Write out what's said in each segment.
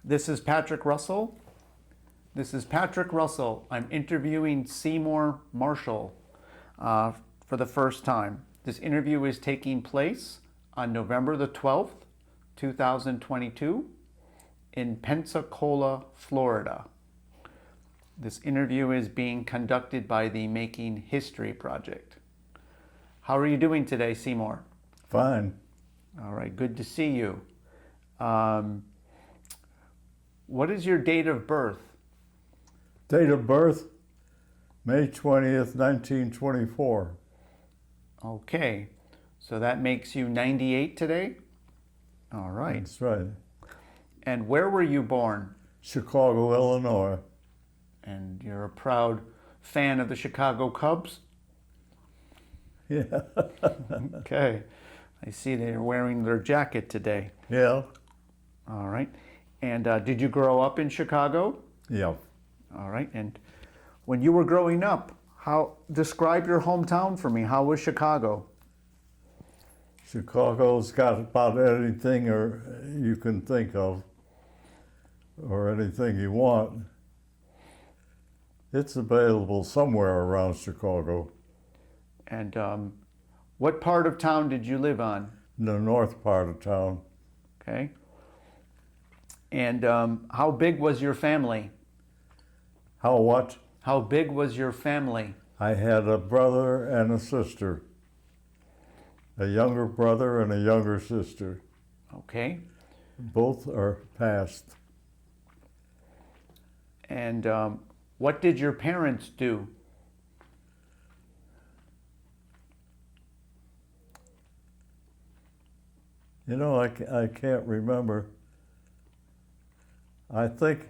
This is Patrick Russell. This is Patrick Russell. I'm interviewing Seymour Marshall for the first time. This interview is taking place on November the 12th, 2022 in Pensacola, Florida. This interview is being conducted by the Making History Project. How are you doing today, Seymour? Fine. All right, good to see you. What is your date of birth? Date of birth, May 20th, 1924. Okay, so that makes you 98 today? All right. That's right. And where were you born? Chicago, Illinois. And you're a proud fan of the Chicago Cubs? Yeah. Okay, I see they're wearing their jacket today. Yeah. All right. And did you grow up in Chicago? Yeah. All right. And when you were growing up, describe your hometown for me. How was Chicago? Chicago's got about anything you can think of, or anything you want. It's available somewhere around Chicago. And what part of town did you live on? The north part of town. Okay. And how big was your family? How what? How big was your family? I had a brother and a sister. A younger brother and a younger sister. Okay. Both are passed. And what did your parents do? You know, I can't remember. I think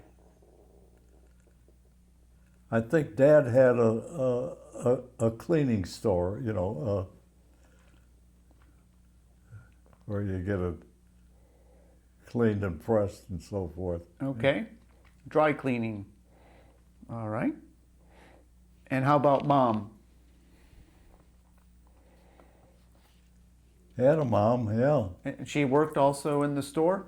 Dad had a cleaning store, you know, where you get it cleaned and pressed and so forth. Okay. Dry cleaning. All right. And how about Mom? Had a mom, yeah. And she worked also in the store?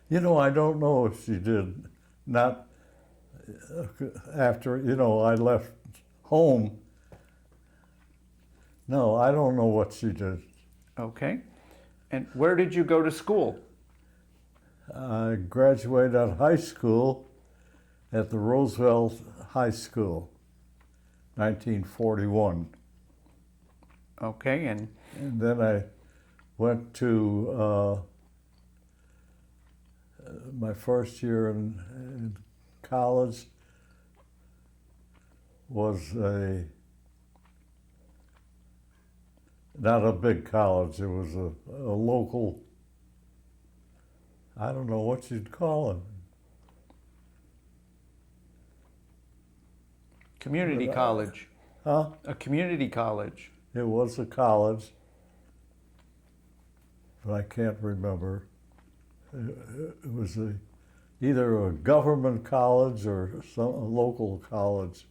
You know, I don't know if she did. Not after, you know, I left home. No, I don't know what she did. Okay. And where did you go to school? I graduated out of high school at the Roosevelt High School, 1941. Okay, and then I went to my first year in college was not a big college, it was a local, I don't know what you'd call it. community college. Huh? A community college. It was a college, but I can't remember. It was either a government college or a local college.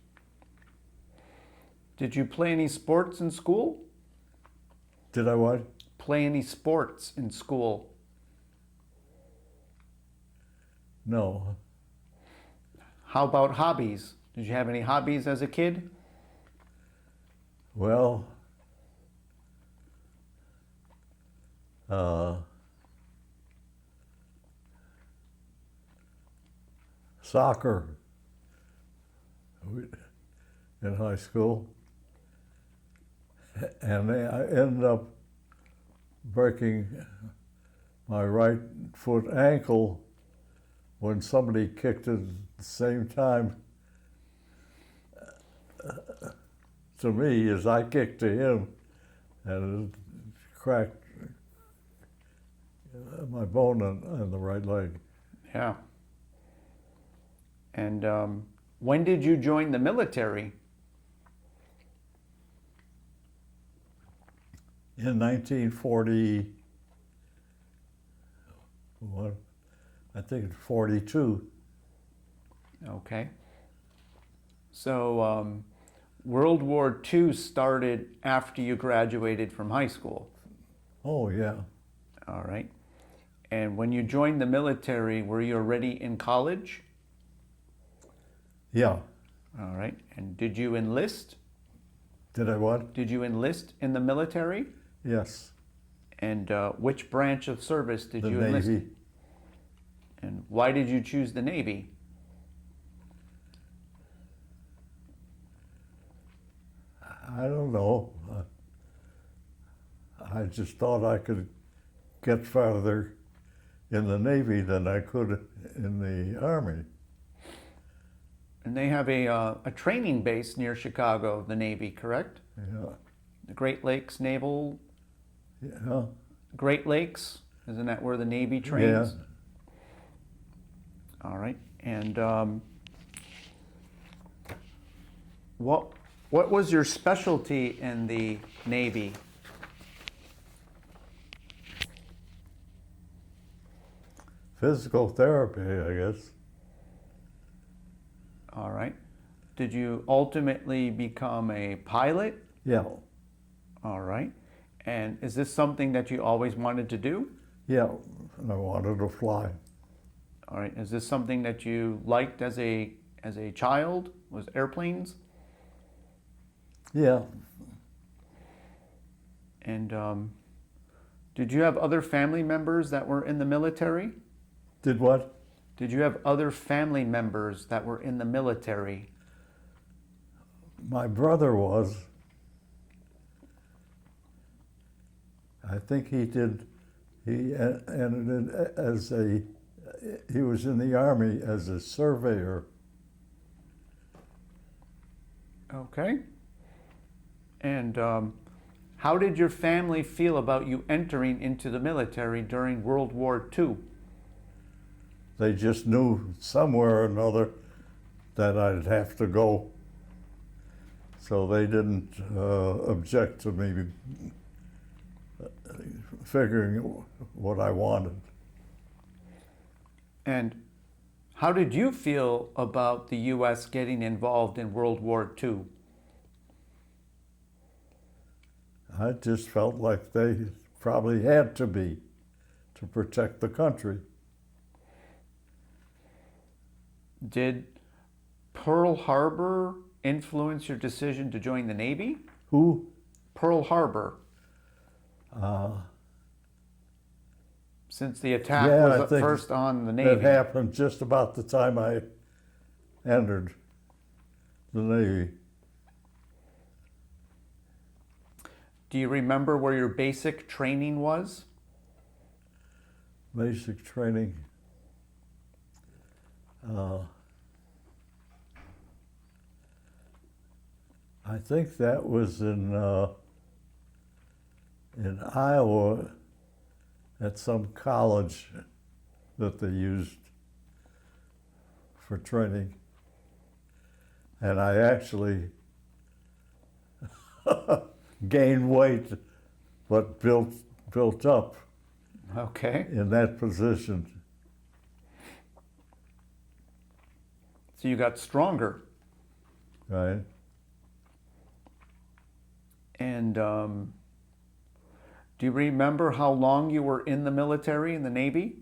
Did you play any sports in school? Did I what? Play any sports in school? No. How about hobbies? Did you have any hobbies as a kid? Well, soccer in high school, and I ended up breaking my right foot ankle when somebody kicked it at the same time to me as I kicked to him, and it cracked my bone on the right leg. Yeah. And when did you join the military? In 1940, I think 42. Okay. So World War II started after you graduated from high school. Oh, yeah. All right. And when you joined the military, were you already in college? Yeah. All right. And did you enlist? Did I what? Did you enlist in the military? Yes. And which branch of service did The you enlist? Navy. And why did you choose the Navy? I don't know. I just thought I could get farther in the Navy than I could in the Army. And they have a training base near Chicago, the Navy, correct? Yeah. The Great Lakes Naval, Yeah. Great Lakes, isn't that where the Navy trains? Yeah. All right. And what was your specialty in the Navy? Physical therapy, I guess. All right. Did you ultimately become a pilot? Yeah. All right. And is this something that you always wanted to do? Yeah. I wanted to fly. All right. Is this something that you liked as a child? Was airplanes? Yeah. And did you have other family members that were in the military? Did what? Did you have other family members that were in the military? My brother was. I think he did. He entered as he was in the Army as a surveyor. Okay. And how did your family feel about you entering into the military during World War II? They just knew somewhere or another that I'd have to go. So they didn't object to me figuring what I wanted. And how did you feel about the U.S. getting involved in World War II? I just felt like they probably had to be to protect the country. Did Pearl Harbor influence your decision to join the Navy? Who? Pearl Harbor. Since the attack Yeah, was I at think first on the Navy. That happened just about the time I entered the Navy. Do you remember where your basic training was? Basic training. I think that was in Iowa at some college that they used for training. And I actually gained weight, but built up Okay. in that position. So you got stronger. Right? And do you remember how long you were in the military, in the Navy?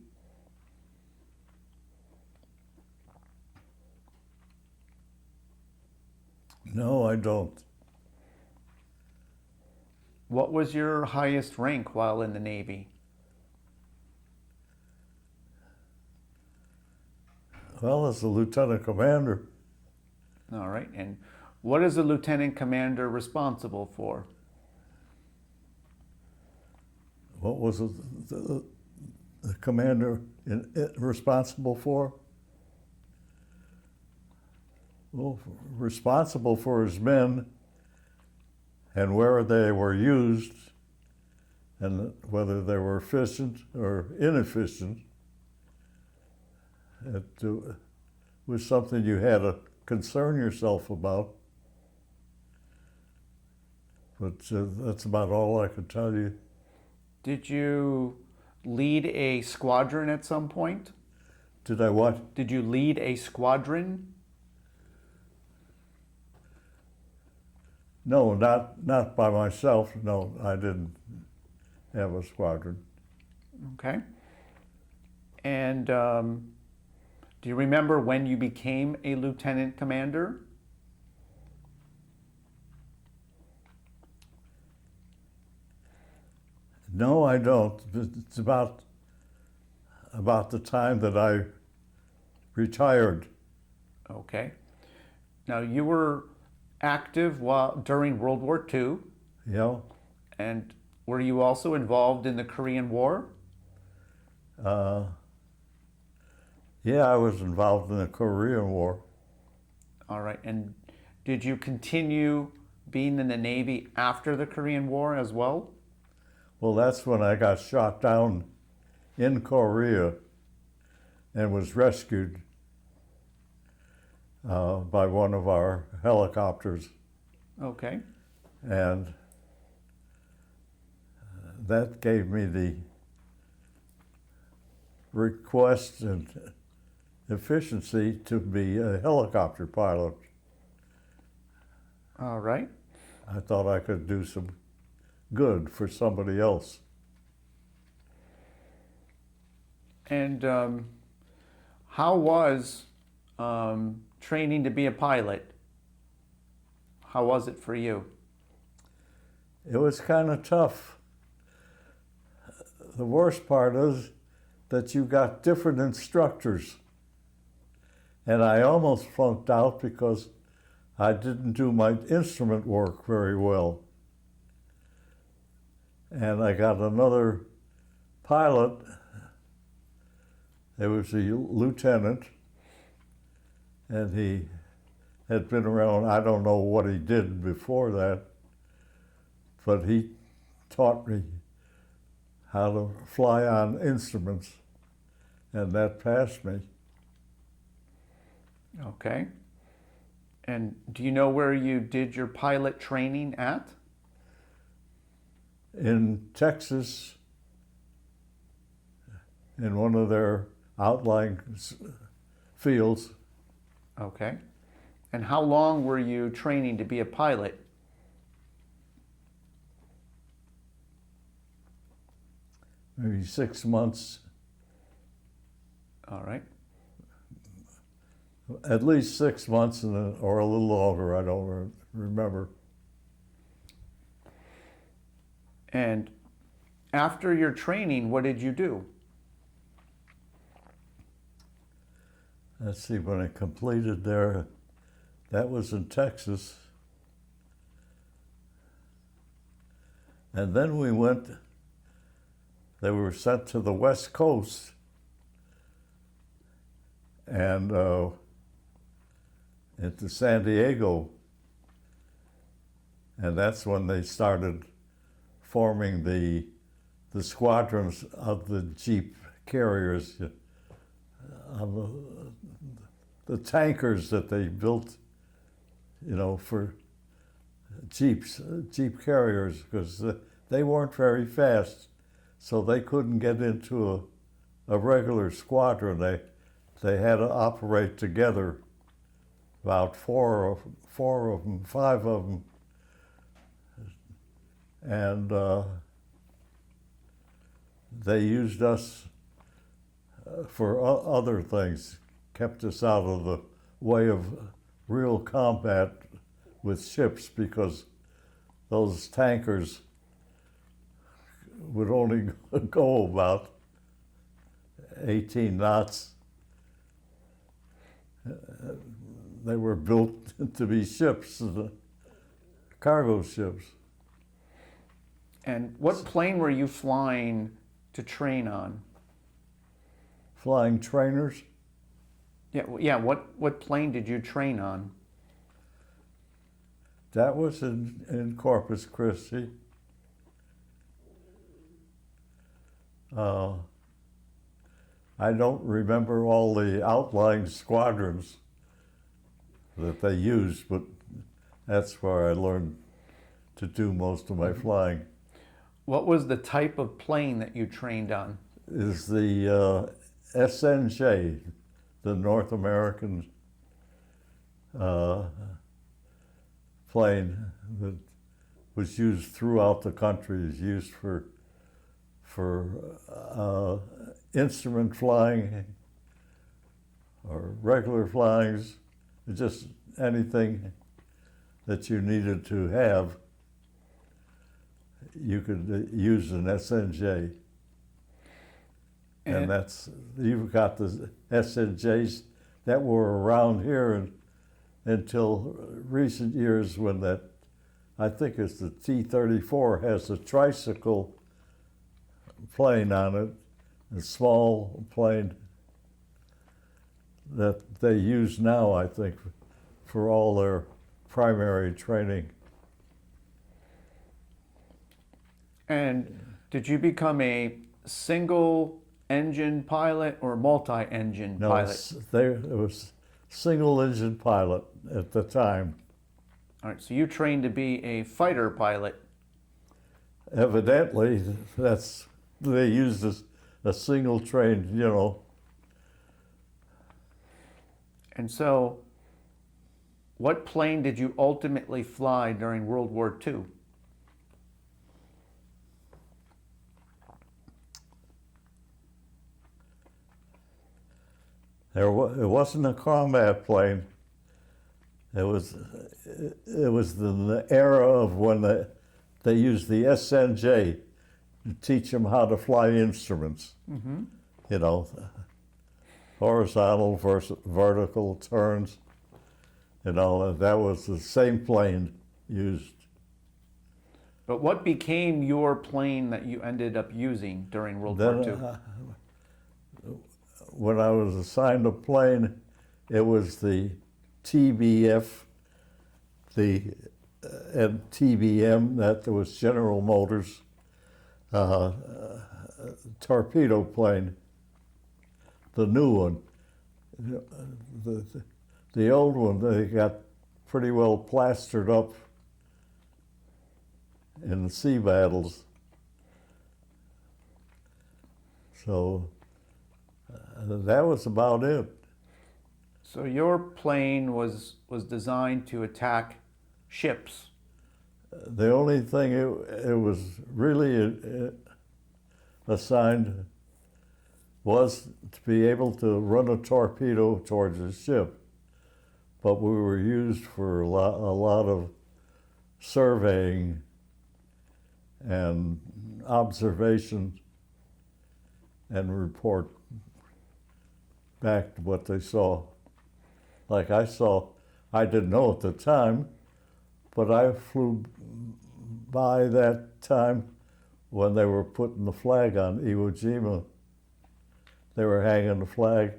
No, I don't. What was your highest rank while in the Navy? Well, as a lieutenant commander, All right. And what is a lieutenant commander responsible for? what was the commander responsible for? Well, responsible for his men and where they were used and whether they were efficient or inefficient. It was something you had to concern yourself about. But that's about all I could tell you. Did you lead a squadron at some point? Did I what? Did you lead a squadron? No, not by myself. No, I didn't have a squadron. Okay. And do you remember when you became a lieutenant commander? No, I don't. It's about the time that I retired. Okay. Now you were active during World War II, You know, and were you also involved in the Korean War? yeah, I was involved in the Korean War. All right. And did you continue being in the Navy after the Korean War as well? Well, that's when I got shot down in Korea and was rescued by one of our helicopters. Okay. And that gave me the request and efficiency to be a helicopter pilot. All right. I thought I could do some good for somebody else. And how was training to be a pilot? How was it for you? It was kind of tough. The worst part is that you got different instructors. And I almost flunked out because I didn't do my instrument work very well. And I got another pilot. It was a lieutenant, and he had been around. I don't know what he did before that, but he taught me how to fly on instruments, and that passed me. Okay. And do you know where you did your pilot training at? In Texas, in one of their outlying fields. Okay. And how long were you training to be a pilot? Maybe 6 months, All right. at least 6 months, or a little longer, I don't remember. And after your training, what did you do? Let's see, when I completed there, that was in Texas. And then they were sent to the West Coast, and into San Diego. And that's when they started forming the squadrons of the Jeep carriers, the tankers that they built, for Jeep carriers, because they weren't very fast, so they couldn't get into a regular squadron. They had to operate together, about four of them, 5 of them, and they used us for other things, kept us out of the way of real combat with ships, because those tankers would only go about 18 knots. They were built to be ships, cargo ships. And what plane were you flying to train on? Flying trainers. Yeah. What plane did you train on? That was in Corpus Christi. I don't remember all the outlying squadrons that they used, but that's where I learned to do most of my flying. What was the type of plane that you trained on? Is the SNJ, the North American plane that was used throughout the country, is used for for instrument flying or regular flyings, just anything that you needed to have, you could use an SNJ. And you've got the SNJs that were around here until recent years, when that, I think it's the T-34, has a tricycle plane on it, a small plane that they use now, I think, for all their primary training. And did you become a single engine pilot or multi-engine pilot? No, it was single engine pilot at the time. All right, so you trained to be a fighter pilot. Evidently, they used a single train, you know. And so, what plane did you ultimately fly during World War II? It wasn't a combat plane. It was the era of when they used the SNJ to teach them how to fly instruments. Mm-hmm. You know, horizontal versus vertical turns. You know, that was the same plane used. But what became your plane that you ended up using during World War II? When I was assigned a plane, it was the TBF, and TBM, that was General Motors, torpedo plane, the new one. The old one, they got pretty well plastered up in the sea battles. So that was about it. So your plane was designed to attack ships. The only thing it was really assigned was to be able to run a torpedo towards a ship. But we were used for a lot of surveying and observation and report back to what they saw. Like I didn't know at the time, but I flew by that time when they were putting the flag on Iwo Jima. They were hanging the flag.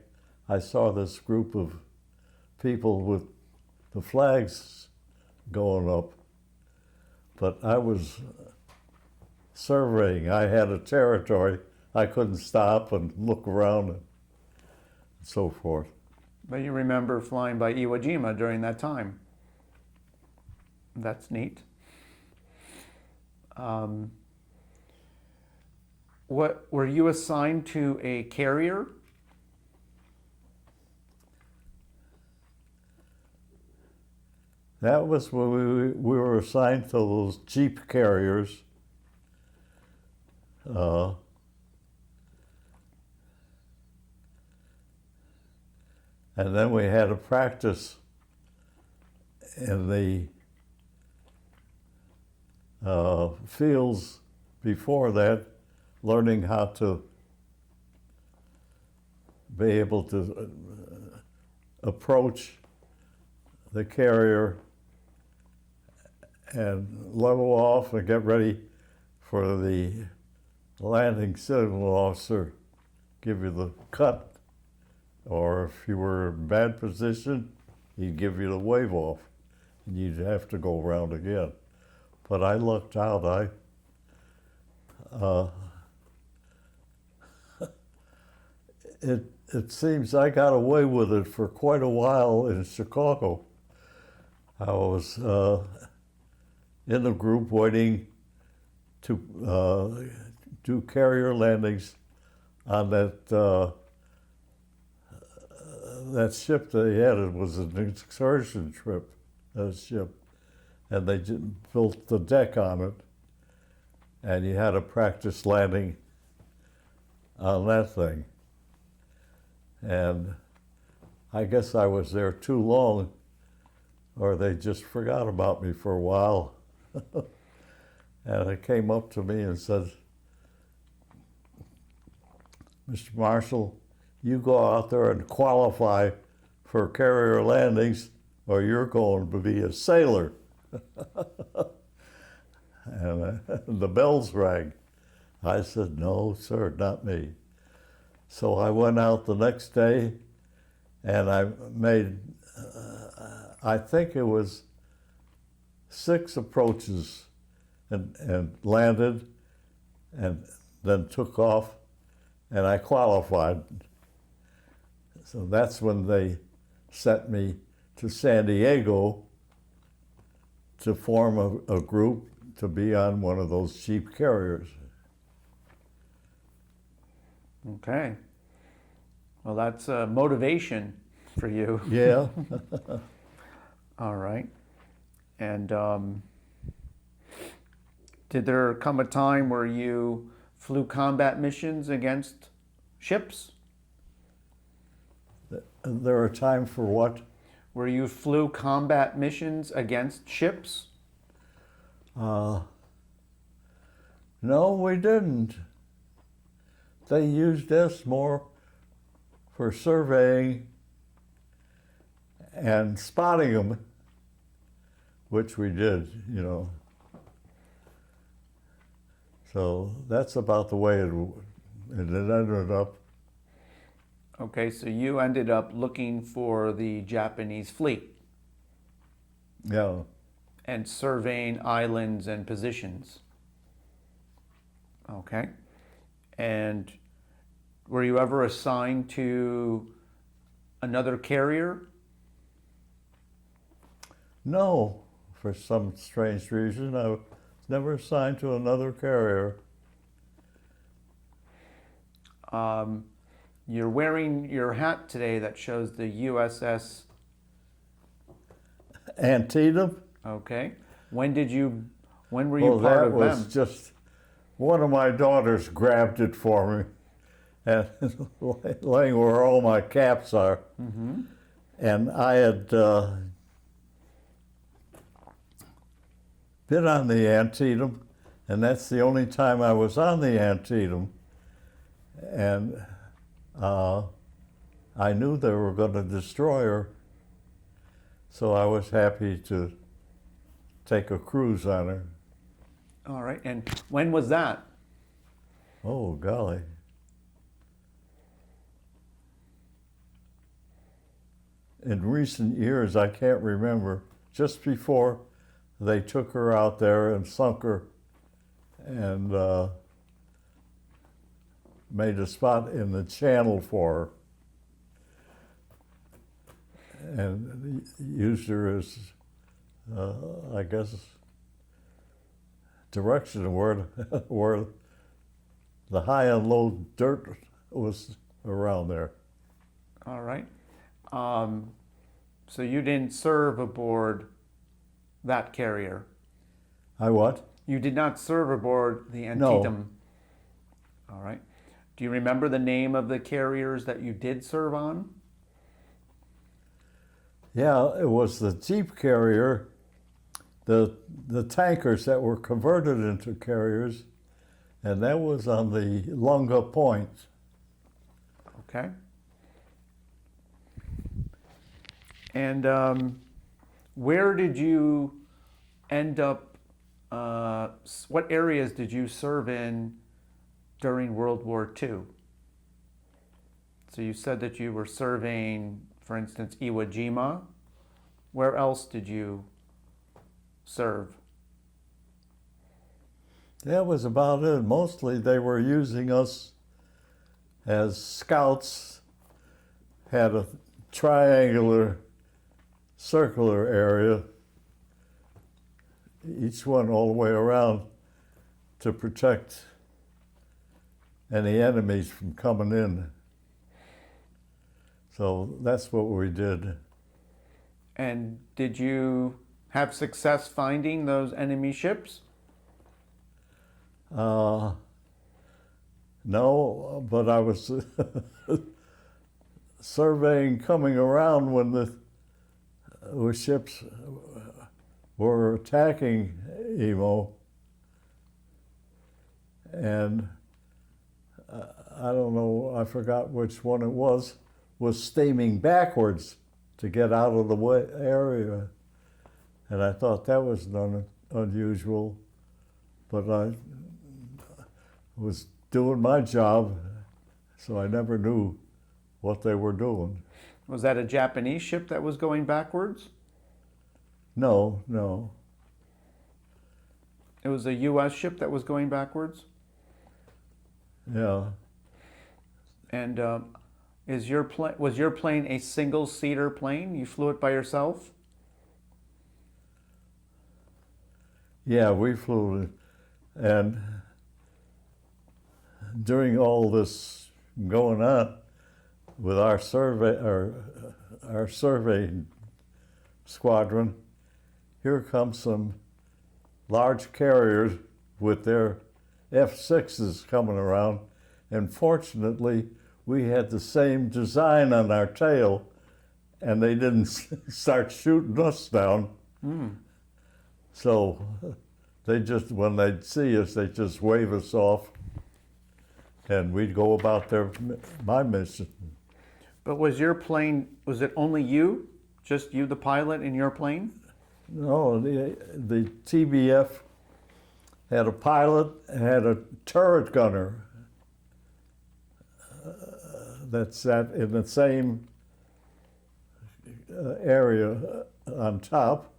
I saw this group of people with the flags going up, but I was surveying. I had a territory. I couldn't stop and look around and so forth. But you remember flying by Iwo Jima during that time. That's neat. What were you assigned to a carrier? That was when we were assigned to those Jeep carriers. And then we had a practice in the fields before that, learning how to be able to approach the carrier and level off and get ready for the landing signal officer, give you the cut. Or if you were in bad position, he'd give you the wave off, and you'd have to go around again. But I lucked out. It seems I got away with it for quite a while in Chicago. I was in the group waiting to do carrier landings on that ship they had. It was an excursion ship, and they built the deck on it, and you had to practice landing on that thing. And I guess I was there too long, or they just forgot about me for a while. And they came up to me and said, "Mr. Marshall, you go out there and qualify for carrier landings, or you're going to be a sailor." And the bells rang. I said, "No, sir, not me." So I went out the next day, and I made, I think it was 6 approaches, and landed, and then took off, and I qualified. So that's when they sent me to San Diego to form a group to be on one of those cheap carriers. Okay. Well, that's motivation for you. Yeah. All right. And did there come a time where you flew combat missions against ships? There are times for what? Where you flew combat missions against ships? No, we didn't. They used us more for surveying and spotting them, which we did, you know. So that's about the way it ended up. Okay, so you ended up looking for the Japanese fleet Yeah. and surveying islands and positions. Okay. And were you ever assigned to another carrier? No, for some strange reason, I was never assigned to another carrier. You're wearing your hat today that shows the USS. Antietam? Okay. When were you part of that was them? just, one of my daughters grabbed it for me, and laying where all my caps are. Mm-hmm. And I had been on the Antietam, and that's the only time I was on the Antietam. And I knew they were going to destroy her, so I was happy to take a cruise on her. All right. And when was that? Oh, golly. In recent years, I can't remember, just before they took her out there and sunk her and made a spot in the channel for her and used her as, I guess, direction where the high and low dirt was around there. All right. So you didn't serve aboard that carrier? I what? You did not serve aboard the Antietam? No. All right. Do you remember the name of the carriers that you did serve on? Yeah, it was the jeep carrier, the tankers that were converted into carriers, and that was on the Lunga Point. Okay. And where did you end up, what areas did you serve in during World War II? So you said that you were serving, for instance, Iwo Jima. Where else did you serve? That was about it. Mostly they were using us as scouts, had a triangular, circular area, each one all the way around, to protect any enemies from coming in. So that's what we did. And did you have success finding those enemy ships? No, but I was surveying coming around when the ships were attacking Emo, and I don't know, I forgot which one it was steaming backwards to get out of the area. And I thought that was unusual, but I was doing my job, so I never knew what they were doing. Was that a Japanese ship that was going backwards? No, no. It was a U.S. ship that was going backwards? Yeah. And was your plane a single-seater plane? You flew it by yourself? Yeah, we flew it. And during all this going on with our survey squadron, here comes some large carriers with their F-6s coming around, and fortunately we had the same design on our tail, and they didn't start shooting us down. So they just, when they'd see us, they'd just wave us off, and we'd go about my mission. But was your plane, was it only you? Just you, the pilot, in your plane? No, the TBF had a pilot, had a turret gunner that sat in the same area on top,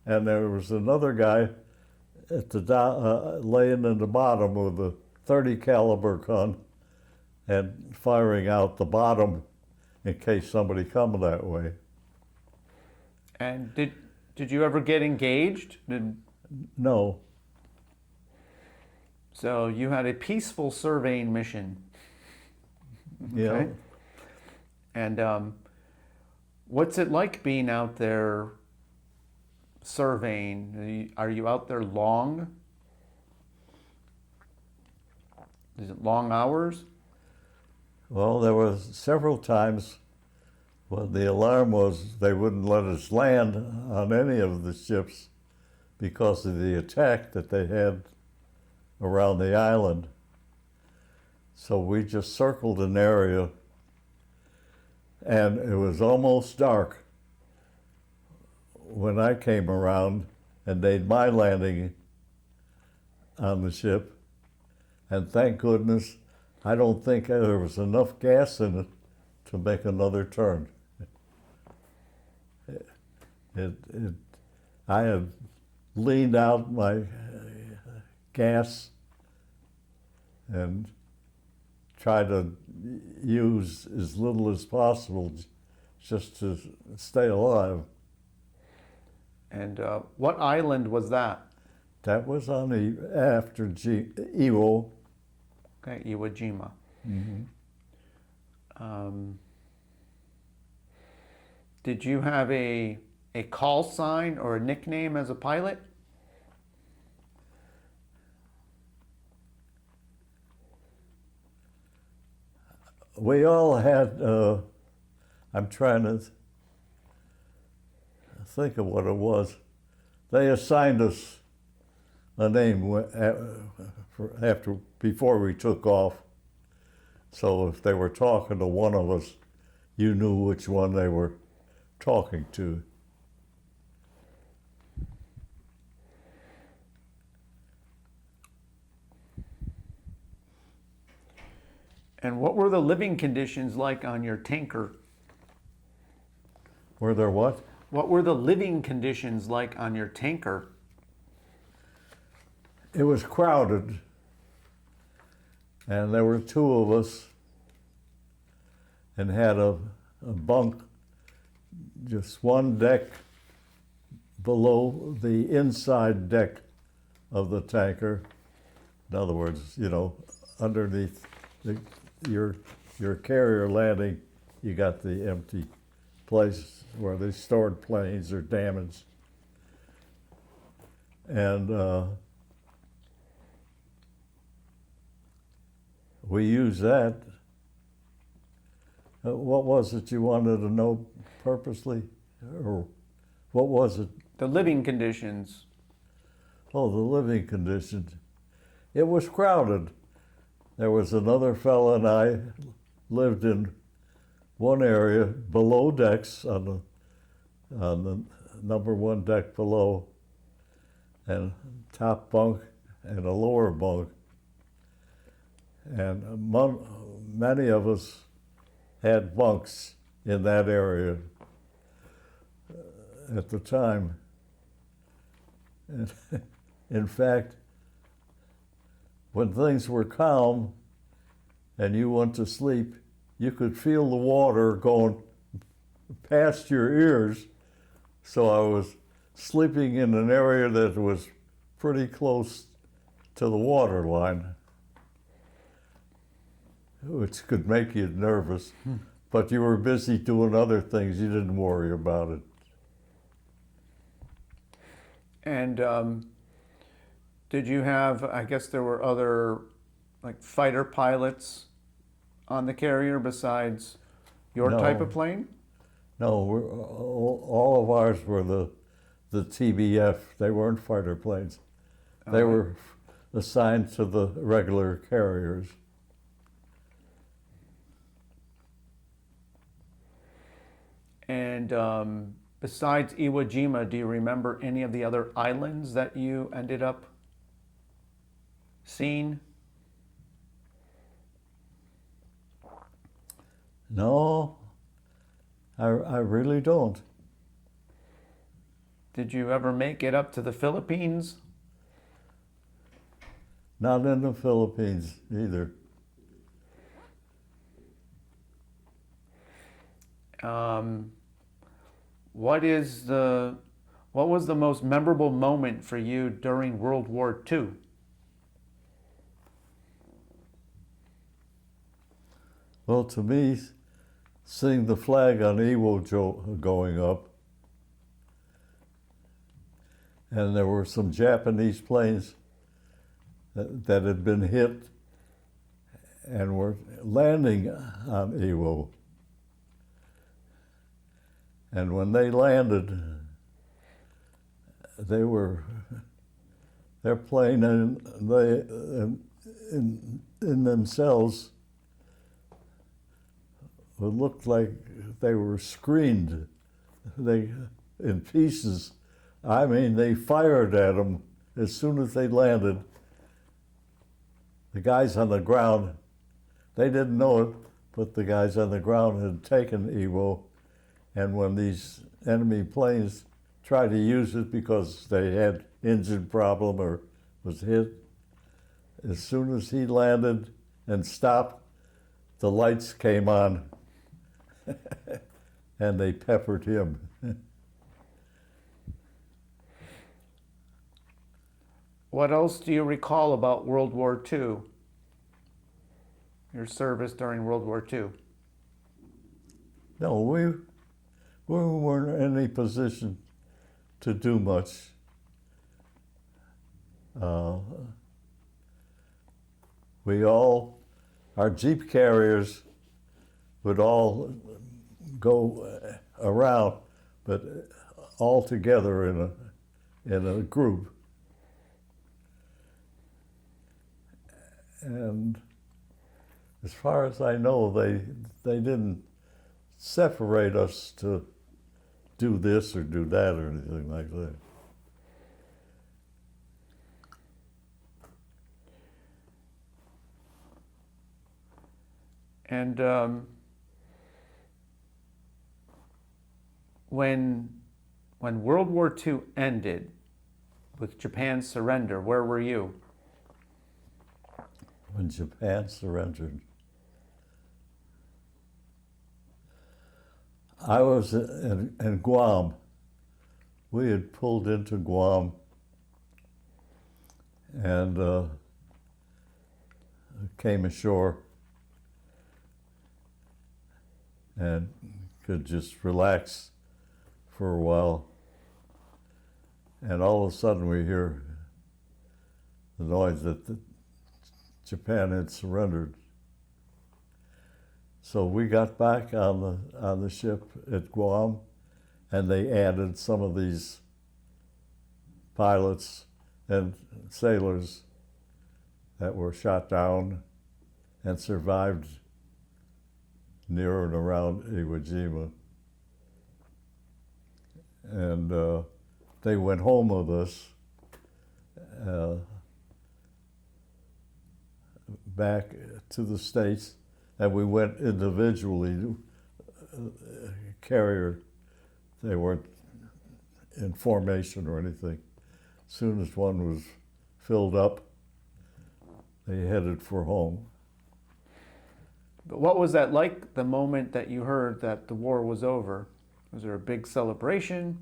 and there was another guy at the laying in the bottom with a 30 caliber gun and firing out the bottom in case somebody come that way. And did you ever get engaged? No. So you had a peaceful surveying mission. Yeah. Okay. And what's it like being out there surveying? Are you out there long? Is it long hours? Well, there was several times when the alarm was they wouldn't let us land on any of the ships because of the attack that they had around the island. So we just circled an area, and it was almost dark when I came around and made my landing on the ship. And thank goodness, I don't think there was enough gas in it to make another turn. I had leaned out my gas and tried to use as little as possible just to stay alive. And what island was that? That was on after Iwo. Okay, Iwo Jima. Mm-hmm. Did you have a call sign or a nickname as a pilot? We all had, I'm trying to think of what it was. They assigned us a name before we took off. So if they were talking to one of us, you knew which one they were talking to. And what were the living conditions like on your tanker? Were there what? What were the living conditions like on your tanker? It was crowded, and there were two of us, and had a bunk, just one deck below the inside deck of the tanker. In other words, you know, underneath your carrier landing, you got the empty place where they stored planes or damaged. And we used that. What was it you wanted to know purposely? Or what was it? The living conditions. Oh, the living conditions. It was crowded. There was another fellow and I lived in one area below decks on the number one deck below, and top bunk and a lower bunk. And many of us had bunks in that area at the time. And in fact, when things were calm and you went to sleep, you could feel the water going past your ears. So I was sleeping in an area that was pretty close to the water line, which could make you nervous. But you were busy doing other things. You didn't worry about it. And did you have, I guess there were other like fighter pilots on the carrier besides your type of plane? No, all of ours were the TBF. They weren't fighter planes. They were assigned to the regular carriers. And besides Iwo Jima, do you remember any of the other islands that you ended up seeing? No, I really don't. Did you ever make it up to the Philippines? Not in the Philippines either. What was the most memorable moment for you during World War II? Well, to me, seeing the flag on Iwo going up, and there were some Japanese planes that had been hit and were landing on Iwo. And when they landed, their plane and they in themselves it looked like they were screened. In pieces. I mean, they fired at them as soon as they landed. The guys on the ground, they didn't know it, but the guys on the ground had taken Iwo. And when these enemy planes tried to use it because they had engine problem or was hit, as soon as he landed and stopped, the lights came on and they peppered him. What else do you recall about World War II? Your service during World War II? No, we weren't in any position to do much. Our Jeep carriers would all go around, but all together in a group. And as far as I know, they didn't separate us to do this or do that or anything like that. And when World War II ended with Japan's surrender, where were you? When Japan surrendered, I was in Guam. We had pulled into Guam and came ashore and could just relax for a while. And all of a sudden we hear the noise that Japan had surrendered. So we got back on the ship at Guam, and they added some of these pilots and sailors that were shot down and survived near and around Iwo Jima. And they went home with us back to the States, and we went individually, carrier. They weren't in formation or anything. As soon as one was filled up, they headed for home. But what was that like the moment that you heard that the war was over? Was there a big celebration?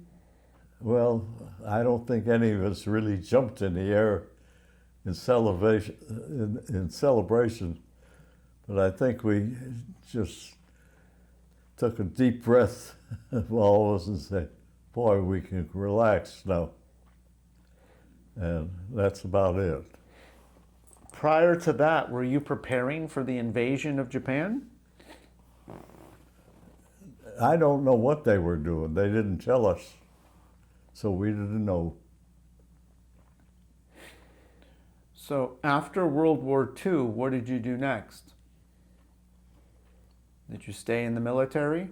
Well, I don't think any of us really jumped in the air in celebration, but I think we just took a deep breath, all of us, and said, boy, we can relax now. And that's about it. Prior to that, were you preparing for the invasion of Japan? I don't know what they were doing. They didn't tell us, so we didn't know. So after World War II, what did you do next? Did you stay in the military?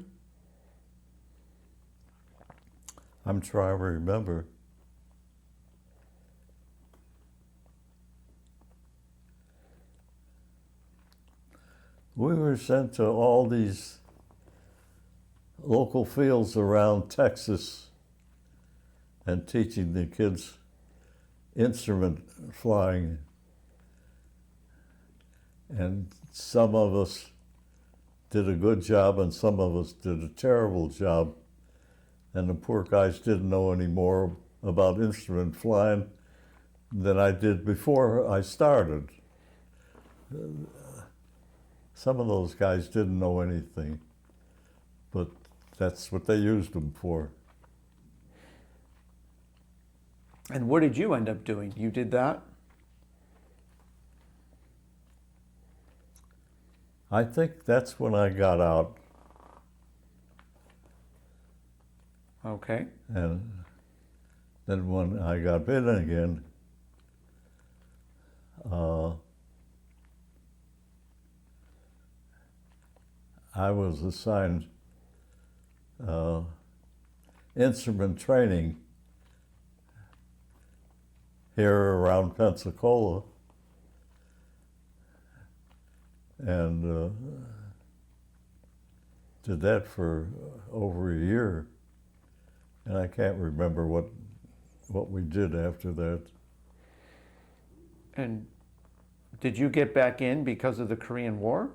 I'm trying to remember. We were sent to all these local fields around Texas and teaching the kids instrument flying. And some of us did a good job and some of us did a terrible job. And the poor guys didn't know any more about instrument flying than I did before I started. Some of those guys didn't know anything, but that's what they used them for. And what did you end up doing? You did that? I think that's when I got out. Okay. And then when I got in again, I was assigned instrument training here around Pensacola, and did that for over a year, and I can't remember what we did after that. And did you get back in because of the Korean War?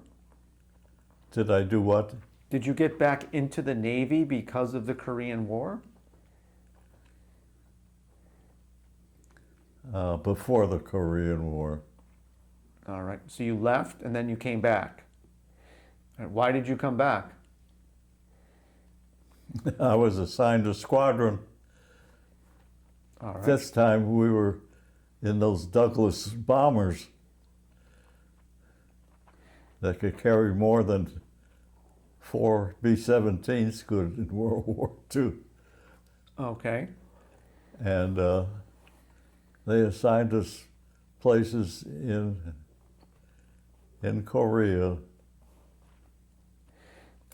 Did I do what? Did you get back into the Navy because of the Korean War? Before the Korean War. All right. So you left and then you came back. And why did you come back? I was assigned a squadron. All right. This time we were in those Douglas bombers that could carry more than 4 B-17s could in World War II. Okay. And they assigned us places in Korea.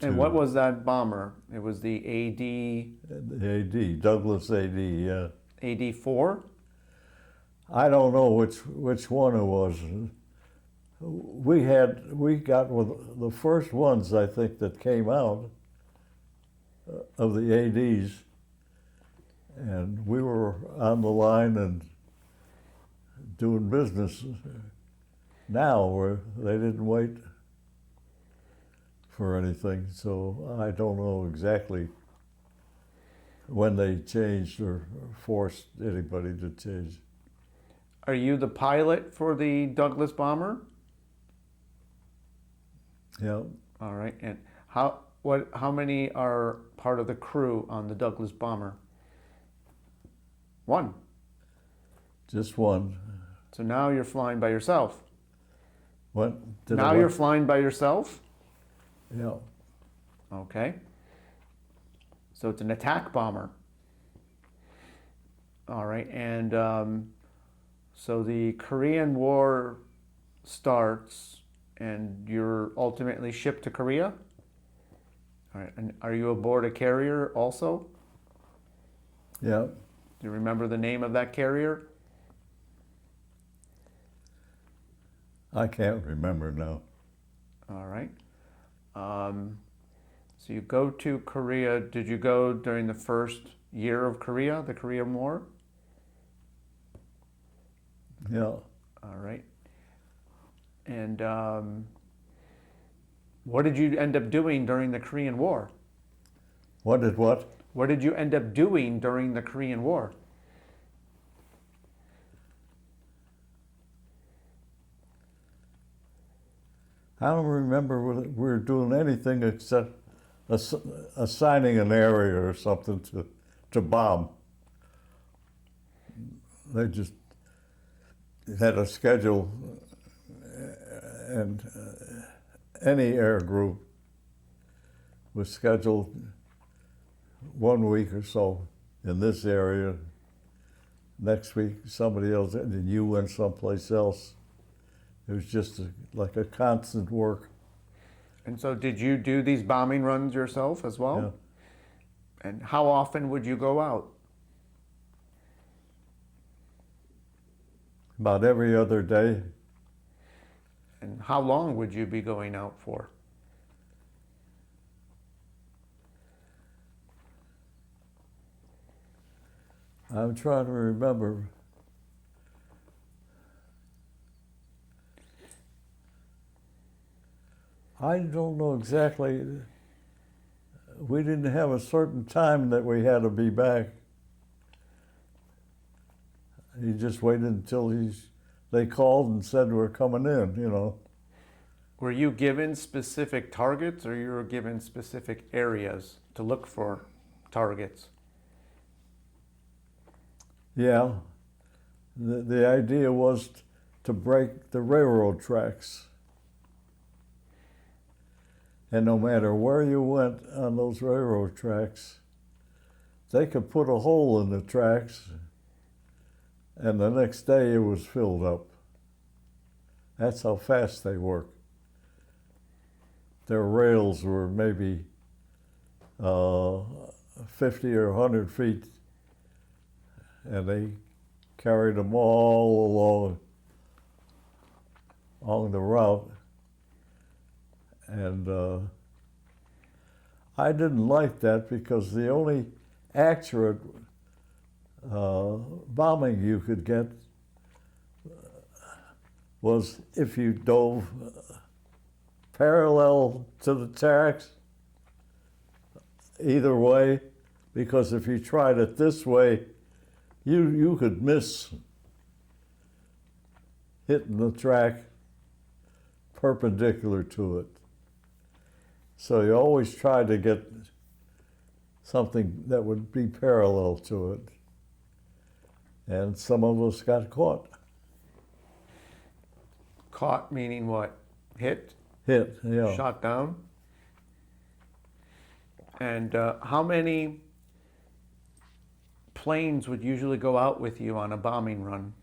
And what was that bomber? It was the AD, Douglas AD, yeah. AD-4? I don't know which one it was. We got with the first ones, I think, that came out of the ADs, and we were on the line and doing business now, where they didn't wait for anything, so I don't know exactly when they changed or forced anybody to change. Are you the pilot for the Douglas bomber? Yeah. All right. And how many are part of the crew on the Douglas bomber? One. Just one. So now you're flying by yourself. What? Now you're flying by yourself? Yeah. Okay. So it's an attack bomber. All right, and so the Korean War starts, and you're ultimately shipped to Korea? All right, and are you aboard a carrier also? Yeah. Do you remember the name of that carrier? I can't remember now. All right. So you go to Korea. Did you go during the first year of Korea, the Korean War? Yeah. All right. And what did you end up doing during the Korean War? What did what? What did you end up doing during the Korean War? I don't remember we were doing anything except assigning an area or something to bomb. They just had a schedule, and any air group was scheduled 1 week or so in this area. Next week, somebody else, and then you went someplace else. It was just like a constant work. And so did you do these bombing runs yourself as well? Yeah. And how often would you go out? About every other day. And how long would you be going out for? I'm trying to remember. I don't know exactly. We didn't have a certain time that we had to be back. He just waited until they called and said we're coming in, you know. Were you given specific targets, or you were given specific areas to look for targets? Yeah. The idea was to break the railroad tracks. And no matter where you went on those railroad tracks, they could put a hole in the tracks, and the next day it was filled up. That's how fast they work. Their rails were maybe 50 or 100 feet, and they carried them all along the route. And I didn't like that because the only accurate bombing you could get was if you dove parallel to the tracks either way, because if you tried it this way, you could miss hitting the track perpendicular to it. So you always try to get something that would be parallel to it. And some of us got caught. Caught meaning what? Hit? Hit, yeah. Shot down? And how many planes would usually go out with you on a bombing run?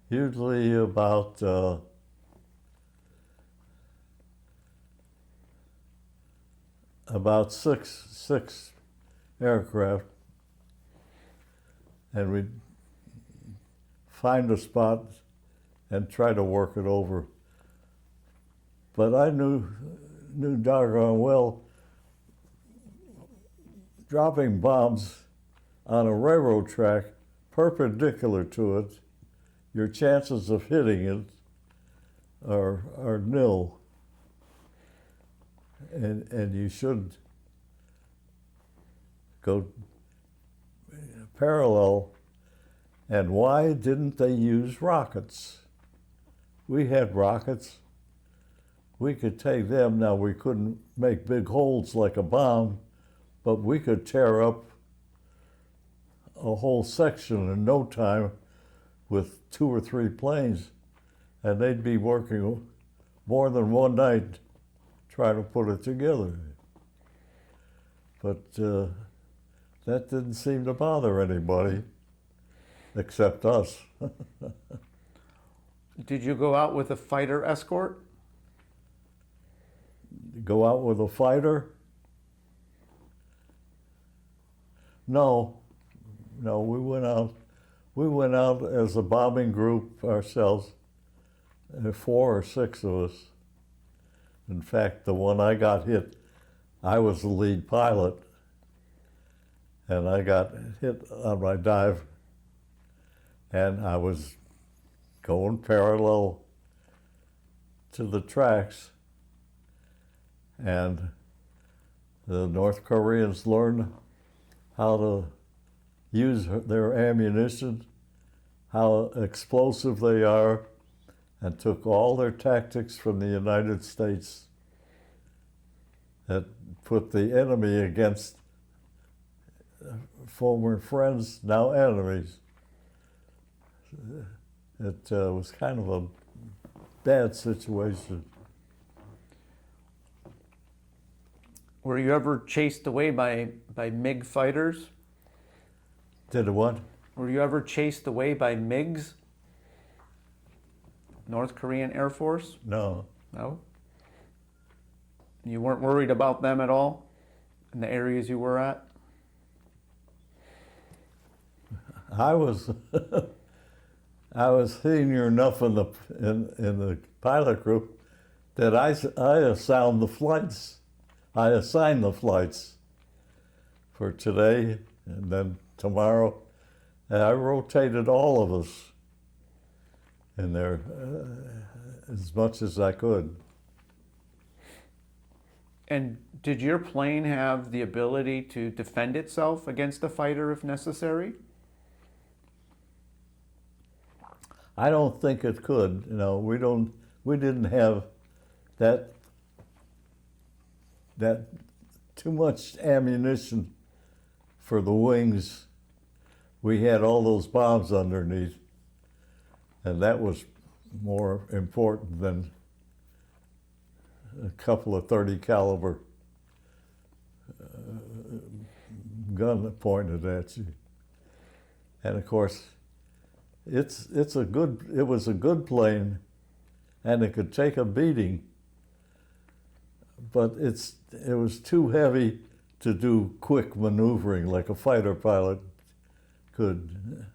Usually about six aircraft, and we'd find a spot and try to work it over. But I knew doggone well dropping bombs on a railroad track perpendicular to it, your chances of hitting it are nil. And you should go parallel. And why didn't they use rockets? We had rockets. We could take them. Now, we couldn't make big holes like a bomb, but we could tear up a whole section in no time with 2 or 3 planes, and they'd be working more than one night trying to put it together. But that didn't seem to bother anybody except us. Did you go out with a fighter escort? Go out with a fighter? No, we went out. We went out as a bombing group ourselves, 4 or 6 of us. In fact, the one I got hit, I was the lead pilot, and I got hit on my dive, and I was going parallel to the tracks, and the North Koreans learned how to use their ammunition, how explosive they are, and took all their tactics from the United States that put the enemy against former friends, now enemies. It was kind of a bad situation. Were you ever chased away by MiG fighters? Did what? Were you ever chased away by MiGs? North Korean Air Force? No. No? You weren't worried about them at all in the areas you were at? I was I was senior enough in the pilot group that I assigned the flights. I assigned the flights for today and then tomorrow. And I rotated all of us in there as much as I could. And did your plane have the ability to defend itself against a fighter if necessary? I don't think it could. You know, we didn't have that too much ammunition for the wings. We had all those bombs underneath, and that was more important than a couple of 30 caliber gun pointed at you. And of course, it was a good plane, and it could take a beating, but it was too heavy to do quick maneuvering like a fighter pilot could.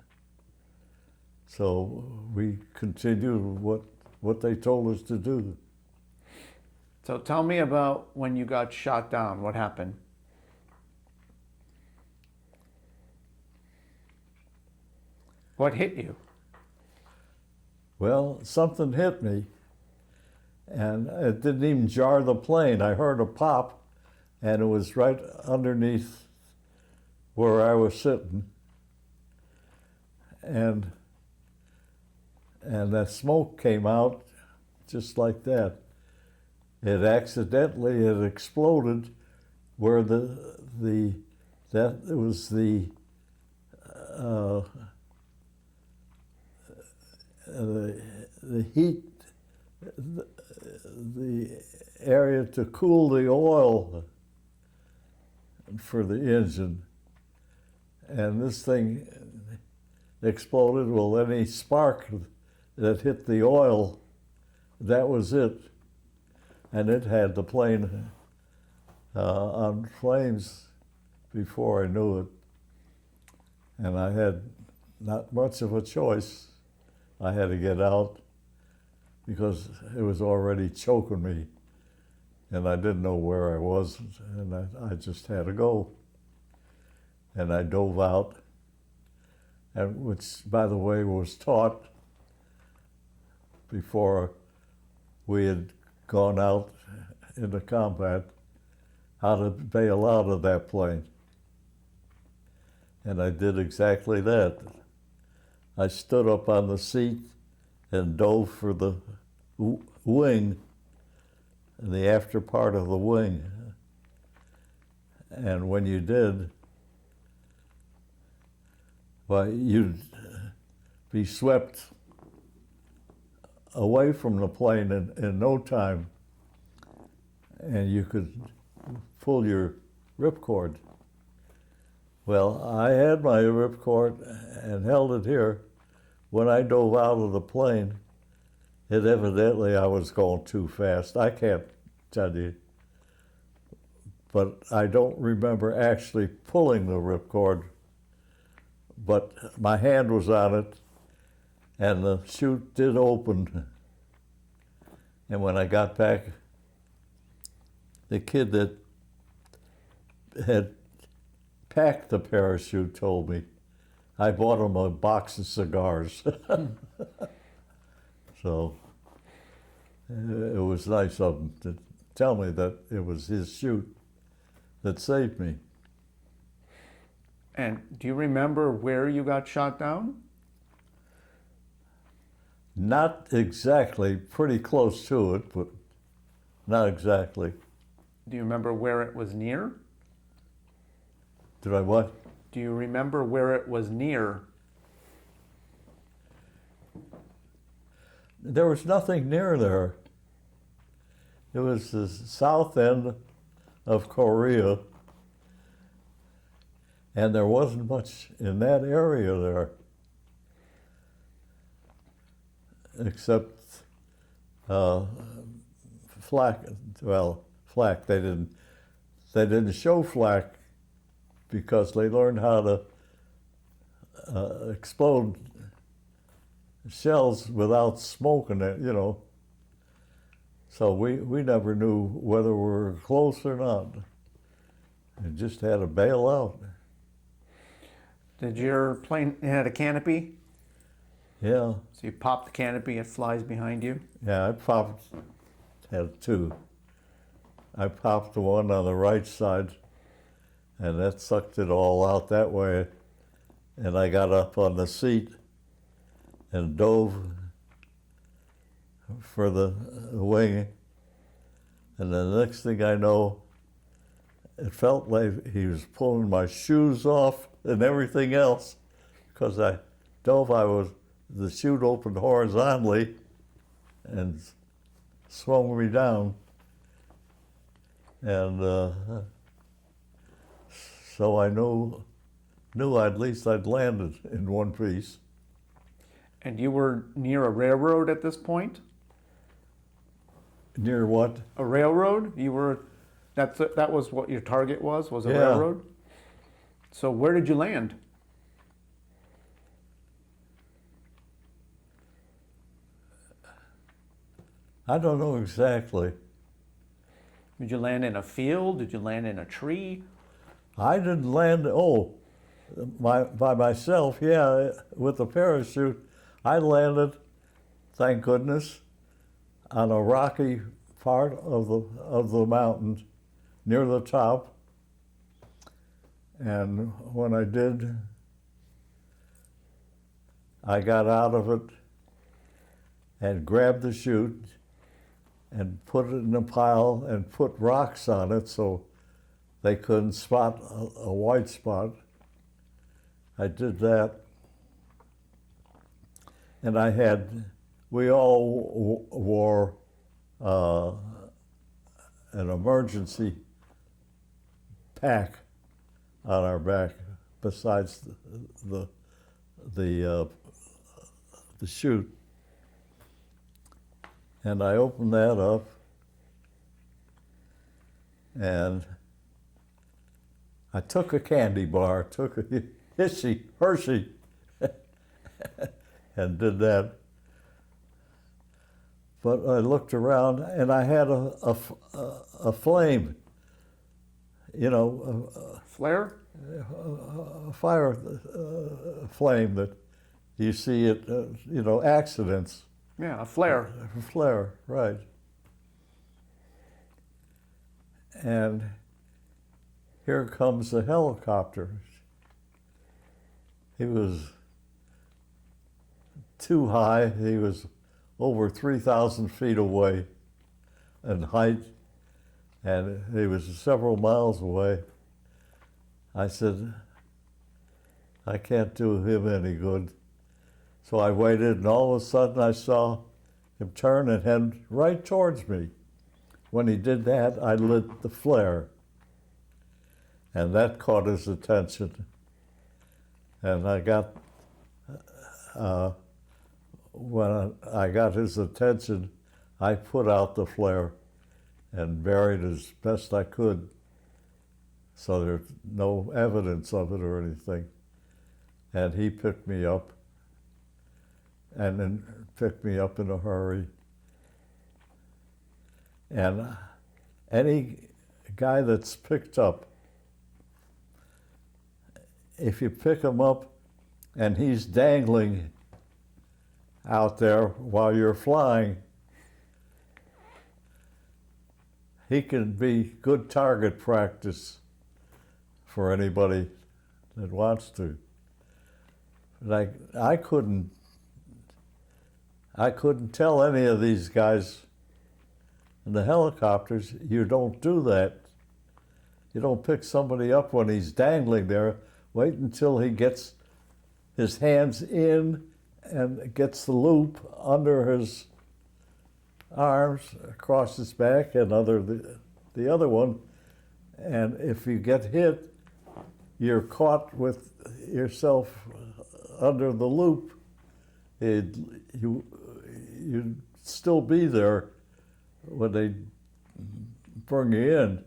So we continued what they told us to do. So tell me about when you got shot down. What happened? What hit you? Well, something hit me, and it didn't even jar the plane. I heard a pop, and it was right underneath where I was sitting. And that smoke came out just like that. It exploded where it was the heat, the area to cool the oil for the engine. And this thing exploded. Well, any spark that hit the oil, that was it. And it had the plane on flames before I knew it. And I had not much of a choice. I had to get out because it was already choking me, and I didn't know where I was, and I just had to go. And I dove out, and which, by the way, was taught before we had gone out into combat, how to bail out of that plane. And I did exactly that. I stood up on the seat and dove for the wing, the after part of the wing. And when you did, well, you'd be swept away from the plane in no time, and you could pull your ripcord. Well, I had my ripcord and held it here. When I dove out of the plane, it evidently I was going too fast. I can't tell you. But I don't remember actually pulling the ripcord, but my hand was on it, and the chute did open. And when I got back, the kid that had packed the parachute told me. I bought him a box of cigars. So it was nice of him to tell me that it was his chute that saved me. And do you remember where you got shot down? Not exactly, pretty close to it, but not exactly. Do you remember where it was near? Did I what? Do you remember where it was near? There was nothing near there. It was the south end of Korea, and there wasn't much in that area there, except flak. Well, flak. They didn't show flak because they learned how to explode shells without smoking it, you know. So we never knew whether we were close or not. We just had to bail out. Did your plane had a canopy? Yeah. So you pop the canopy, it flies behind you? Yeah, had two. I popped the one on the right side, and that sucked it all out that way. And I got up on the seat and dove for the wing. And the next thing I know, it felt like he was pulling my shoes off and everything else. Because I dove, the chute opened horizontally and swung me down. And so I knew at least I'd landed in one piece. And you were near a railroad at this point? Near what? A railroad? That was what your target was a Yeah. railroad? So where did you land? I don't know exactly. Did you land in a field? Did you land in a tree? I didn't land, by myself, yeah, with the parachute. I landed, thank goodness, on a rocky part of the mountain near the top. And when I did, I got out of it and grabbed the chute and put it in a pile and put rocks on it so they couldn't spot a white spot. I did that. And we all wore an emergency pack on our back besides the chute. And I opened that up, and I took a candy bar, took a Hershey, and did that. But I looked around, and I had a flame, Flare? a fire flame that you see at, accidents. Yeah, a flare. A flare, right. And here comes a helicopter. He was too high. He was over 3,000 feet away in height, and he was several miles away. I said, I can't do him any good. So I waited, and all of a sudden I saw him turn and head right towards me. When he did that, I lit the flare, and that caught his attention. And I got, when I got his attention, I put out the flare and buried as best I could, so there's no evidence of it or anything. And he picked me up, and then picked me up in a hurry. And any guy that's picked up, if you pick him up and he's dangling out there while you're flying, he can be good target practice for anybody that wants to. Like, I couldn't tell any of these guys in the helicopters, you don't do that. You don't pick somebody up when he's dangling there. Wait until he gets his hands in and gets the loop under his arms, across his back, and under the other one. And if you get hit, you're caught with yourself under the loop. You'd still be there when they bring you in.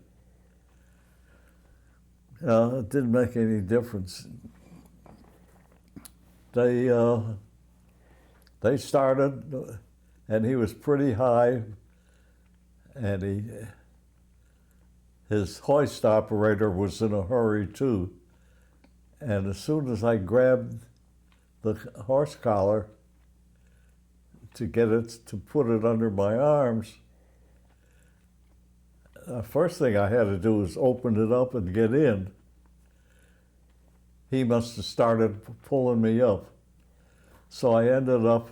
It didn't make any difference. They started, and he was pretty high, and his hoist operator was in a hurry too. And as soon as I grabbed the horse collar to get it, to put it under my arms, the first thing I had to do was open it up and get in. He must have started pulling me up. So I ended up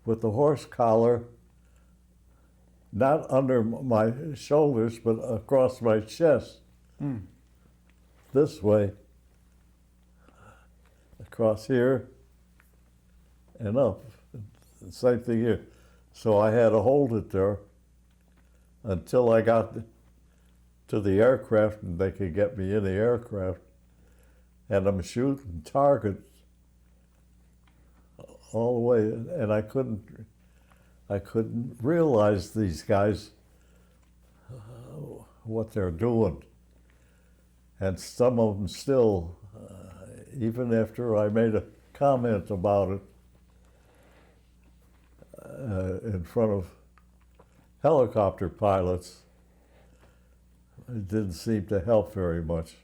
with the horse collar not under my shoulders, but across my chest. This way, across here and up. Same thing here. So I had to hold it there until I got to the aircraft and they could get me in the aircraft. And I'm shooting targets all the way, and I couldn't realize these guys, what they're doing. And some of them still, even after I made a comment about it in front of helicopter pilots, it didn't seem to help very much.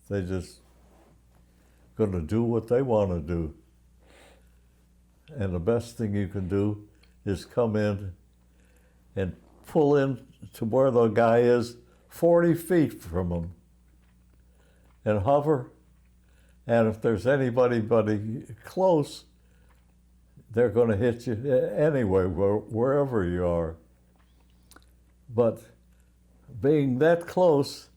They just going to do what they want to do. And the best thing you can do is come in and pull in to where the guy is 40 feet from him and hover. And if there's anybody close, they're going to hit you anyway, wherever you are. But being that close,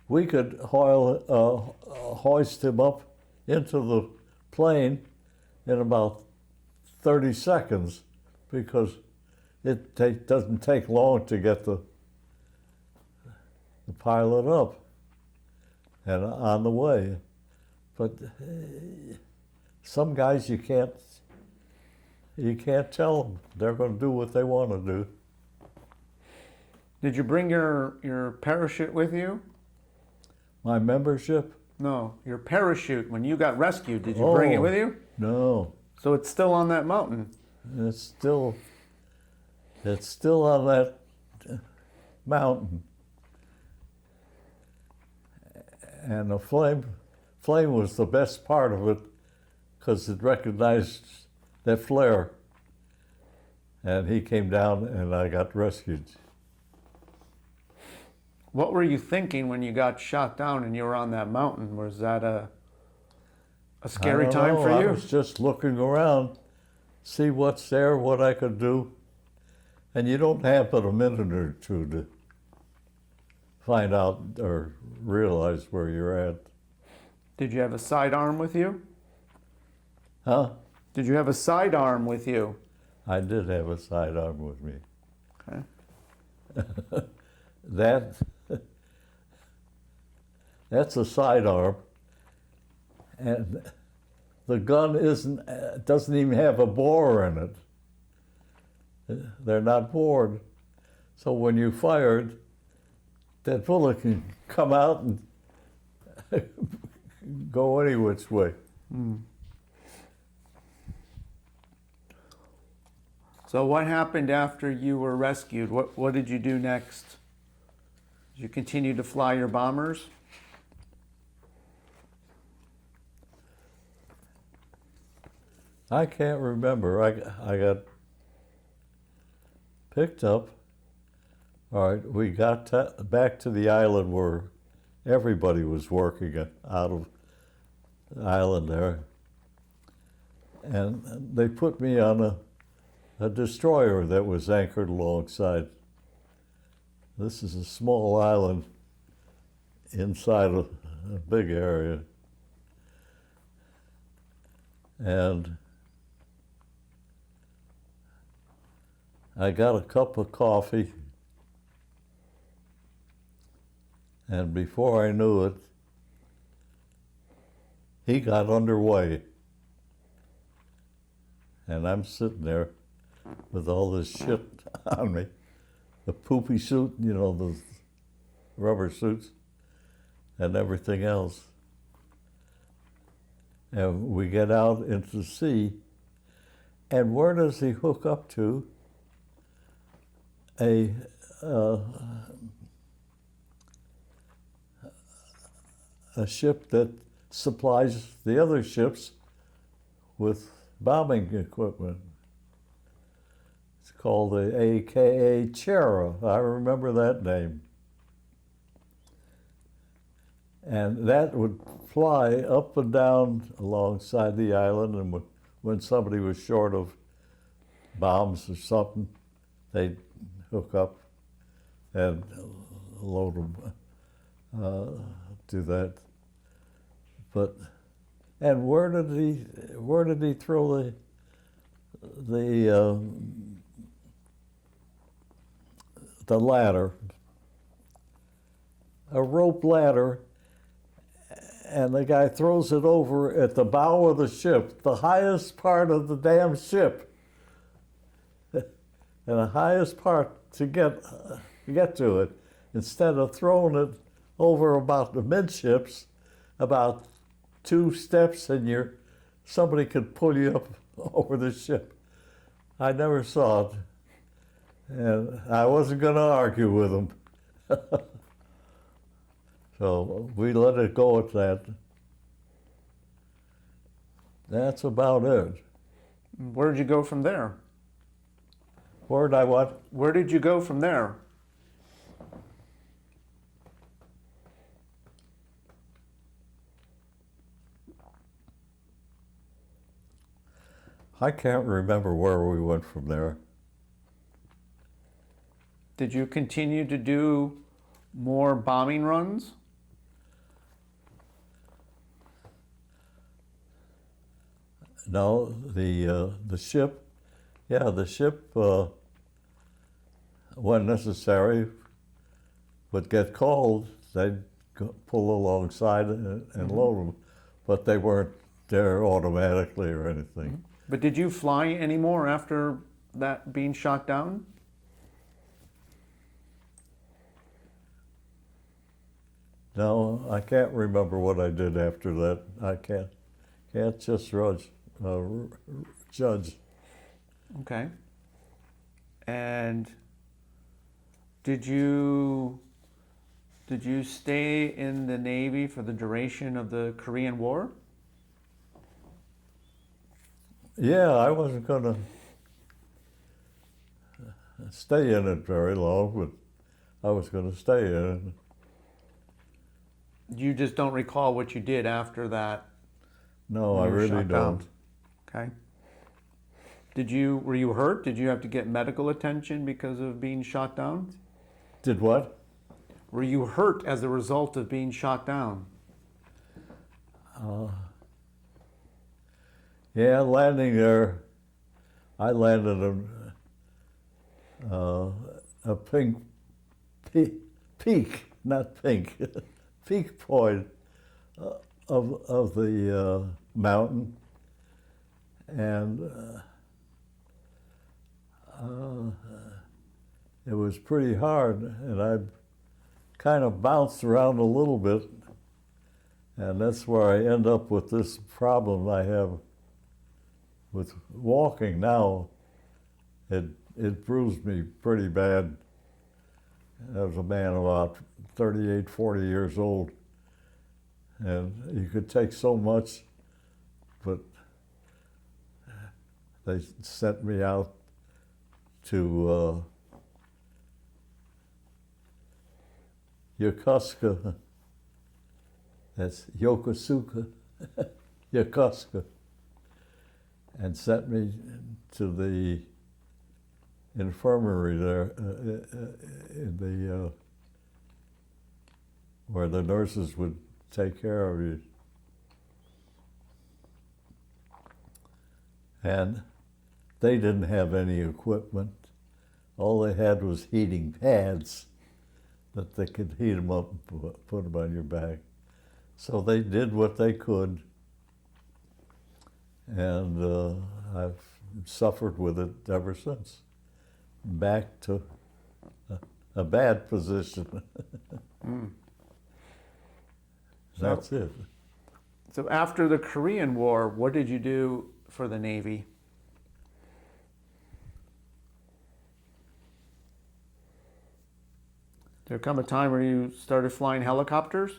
we could hoist him up into the plane in about 30 seconds because it doesn't take long to get the pilot up and on the way. But some guys you can't tell them. They're going to do what they want to do. Did you bring your parachute with you? My membership? No, your parachute. When you got rescued, did you bring it with you? No. So it's still on that mountain? It's still on that mountain. And the flame was the best part of it because it recognized that flare. And he came down and I got rescued. What were you thinking when you got shot down and you were on that mountain? Was that a scary time for you? I was just looking around, see what's there, what I could do. And you don't have but a minute or two to find out or realize where you're at. Did you have a sidearm with you? Huh? Did you have a sidearm with you? I did have a sidearm with me. Okay. That's a sidearm, and the gun doesn't even have a bore in it. They're not bored, so when you fired, that bullet can come out and go any which way. So what happened after you were rescued? What did you do next? Did you continue to fly your bombers? I can't remember. I got picked up. All right, we got back to the island where everybody was working out of the island there. And they put me on a destroyer that was anchored alongside. This is a small island inside a big area. And I got a cup of coffee, and before I knew it, he got underway. And I'm sitting there with all this shit on me, the poopy suit, you know, the rubber suits, and everything else. And we get out into the sea, and where does he hook up to? A ship that supplies the other ships with bombing equipment. It's called the AKA Chera. I remember that name. And that would fly up and down alongside the island, and when somebody was short of bombs or something, they'd hook up and load them, do that. But, and where did he throw the ladder? A rope ladder, and the guy throws it over at the bow of the ship, the highest part of the damn ship. And the highest part to get to it, instead of throwing it over about the midships, about 2 steps, and somebody could pull you up over the ship. I never saw it, and I wasn't going to argue with him. So we let it go at that. That's about it. Where did you go from there? Where did I what? Where did you go from there? I can't remember where we went from there. Did you continue to do more bombing runs? No, the ship, the ship, when necessary, would get called, they'd pull alongside and load them, but they weren't there automatically or anything. But did you fly anymore after that being shot down? No, I can't remember what I did after that. I can't just judge. Okay. And did you stay in the Navy for the duration of the Korean War? Yeah, I wasn't going to stay in it very long, but I was going to stay in it. You just don't recall what you did after that? No, I really don't. Okay. Were you hurt? Did you have to get medical attention because of being shot down? Did what? Were you hurt as a result of being shot down? Yeah, landing there, I landed in a peak, not pink, peak point of the mountain, and it was pretty hard, and I kind of bounced around a little bit, and that's where I end up with this problem I have with walking now. It bruised me pretty bad. I was a man about 38, 40 years old, and you could take so much, but they sent me out to Yokosuka, that's Yokosuka, Yokosuka, and sent me to the infirmary there, in the where the nurses would take care of you. And they didn't have any equipment. All they had was heating pads that they could heat them up and put them on your back. So they did what they could, and I've suffered with it ever since. Back to a bad position. That's it. So after the Korean War, what did you do for the Navy? Did there come a time where you started flying helicopters?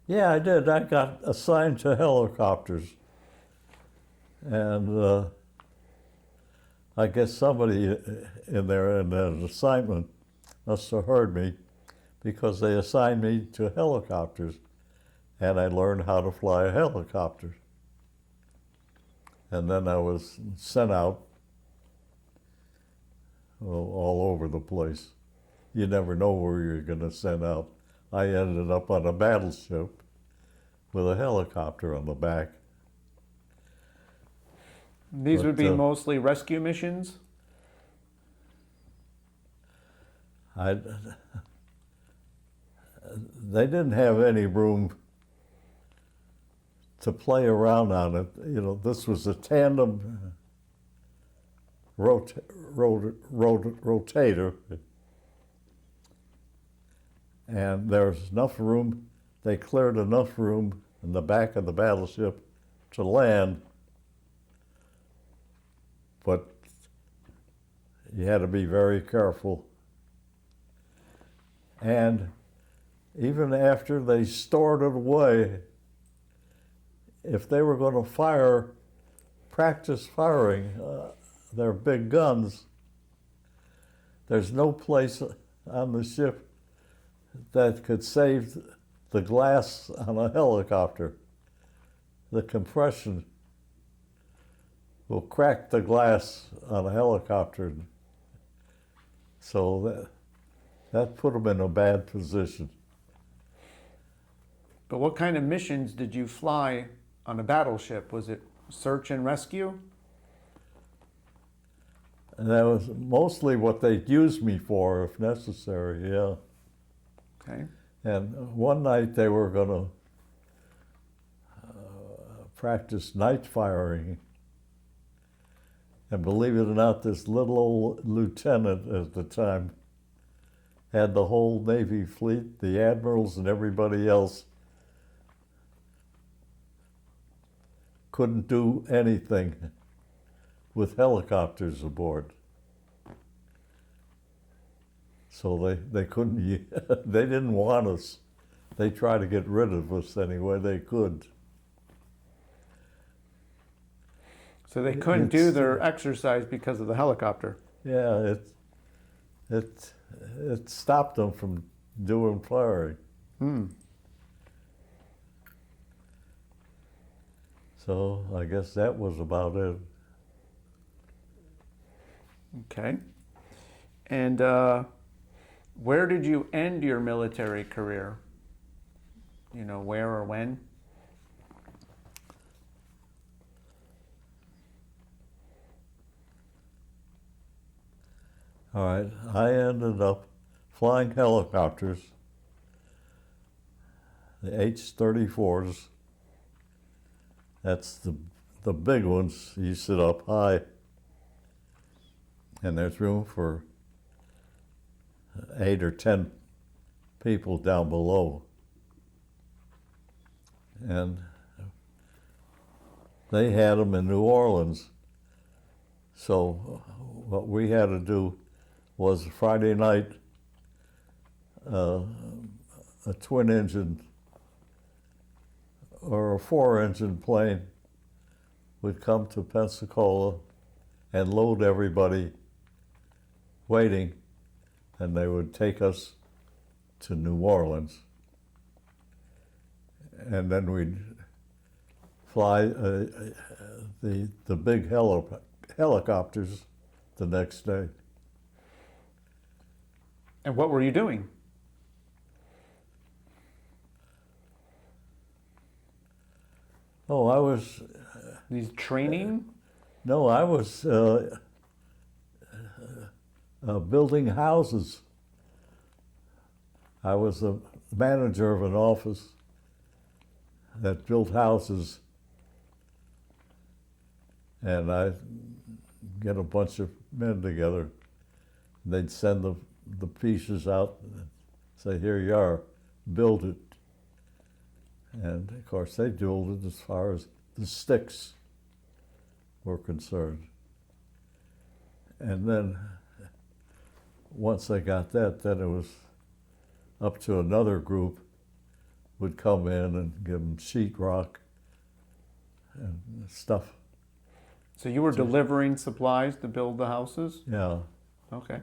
Yeah, I did. I got assigned to helicopters. And I guess somebody in there in an assignment must have heard me, because they assigned me to helicopters, and I learned how to fly a helicopter. And then I was sent out all over the place. You never know where you're going to send out. I ended up on a battleship with a helicopter on the back. These would be mostly rescue missions? They didn't have any room to play around on it. You know, this was a tandem rotator, and there was enough room. They cleared enough room in the back of the battleship to land, but you had to be very careful. And even after they stored it away, if they were going to practice firing their big guns, there's no place on the ship that could save the glass on a helicopter. The compression will crack the glass on a helicopter. So that put them in a bad position. But what kind of missions did you fly on a battleship? Was it search and rescue? And that was mostly what they'd use me for, if necessary, yeah. Okay. And one night they were going to practice night firing. And believe it or not, this little old lieutenant at the time had the whole Navy fleet, the admirals and everybody else, couldn't do anything with helicopters aboard. So they couldn't, they didn't want us. They tried to get rid of us any way they could. So they couldn't do their exercise because of the helicopter. Yeah, it stopped them from doing firing. So I guess that was about it. Okay. And where did you end your military career? you know, where or when? All right, I ended up flying helicopters, the H-34s. That's the big ones. You sit up high, and there's room for 8 or 10 people down below. And they had them in New Orleans. So what we had to do was Friday night, a twin engine or a 4-engine plane would come to Pensacola and load everybody waiting, and they would take us to New Orleans. And then we'd fly the big helicopters the next day. And what were you doing? Oh, I was... These training? No, I was building houses. I was the manager of an office that built houses, and I'd get a bunch of men together. They'd send the pieces out and say, here you are, build it. And of course they built it as far as the sticks were concerned. And then once I got that, then it was up to another group would come in and give them sheetrock and stuff. So you were delivering supplies to build the houses? Yeah. Okay.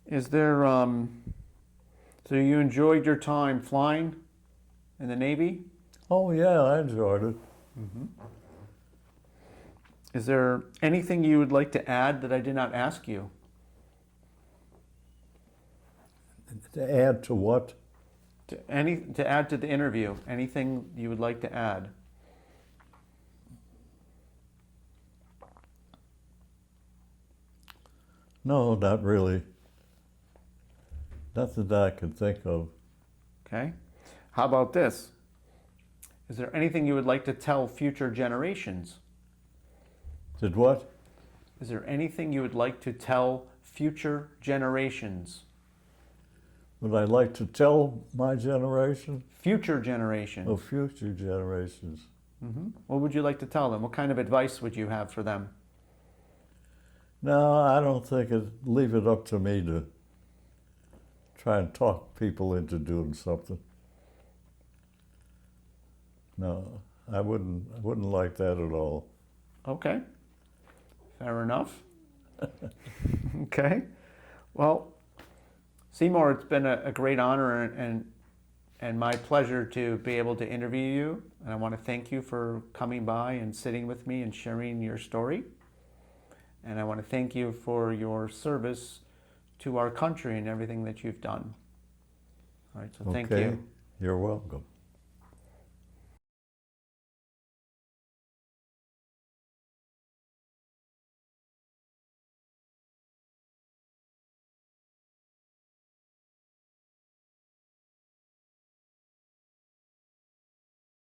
Is there, so you enjoyed your time flying in the Navy? Oh yeah, I enjoyed it. Mm-hmm. Is there anything you would like to add that I did not ask you? To add to what? To add to the interview, anything you would like to add? No, not really. Nothing that I can think of. Okay. How about this? Is there anything you would like to tell future generations? Did what? Is there anything you would like to tell future generations? Would I like to tell my generation? Future generations. Oh, future generations. Mm-hmm. What would you like to tell them? What kind of advice would you have for them? No, I don't think leave it up to me to try and talk people into doing something. No, I wouldn't like that at all. Okay. Fair enough. Okay. Well, Seymour, it's been a great honor and my pleasure to be able to interview you. And I want to thank you for coming by and sitting with me and sharing your story. And I want to thank you for your service to our country and everything that you've done. All right, so thank you. You're welcome.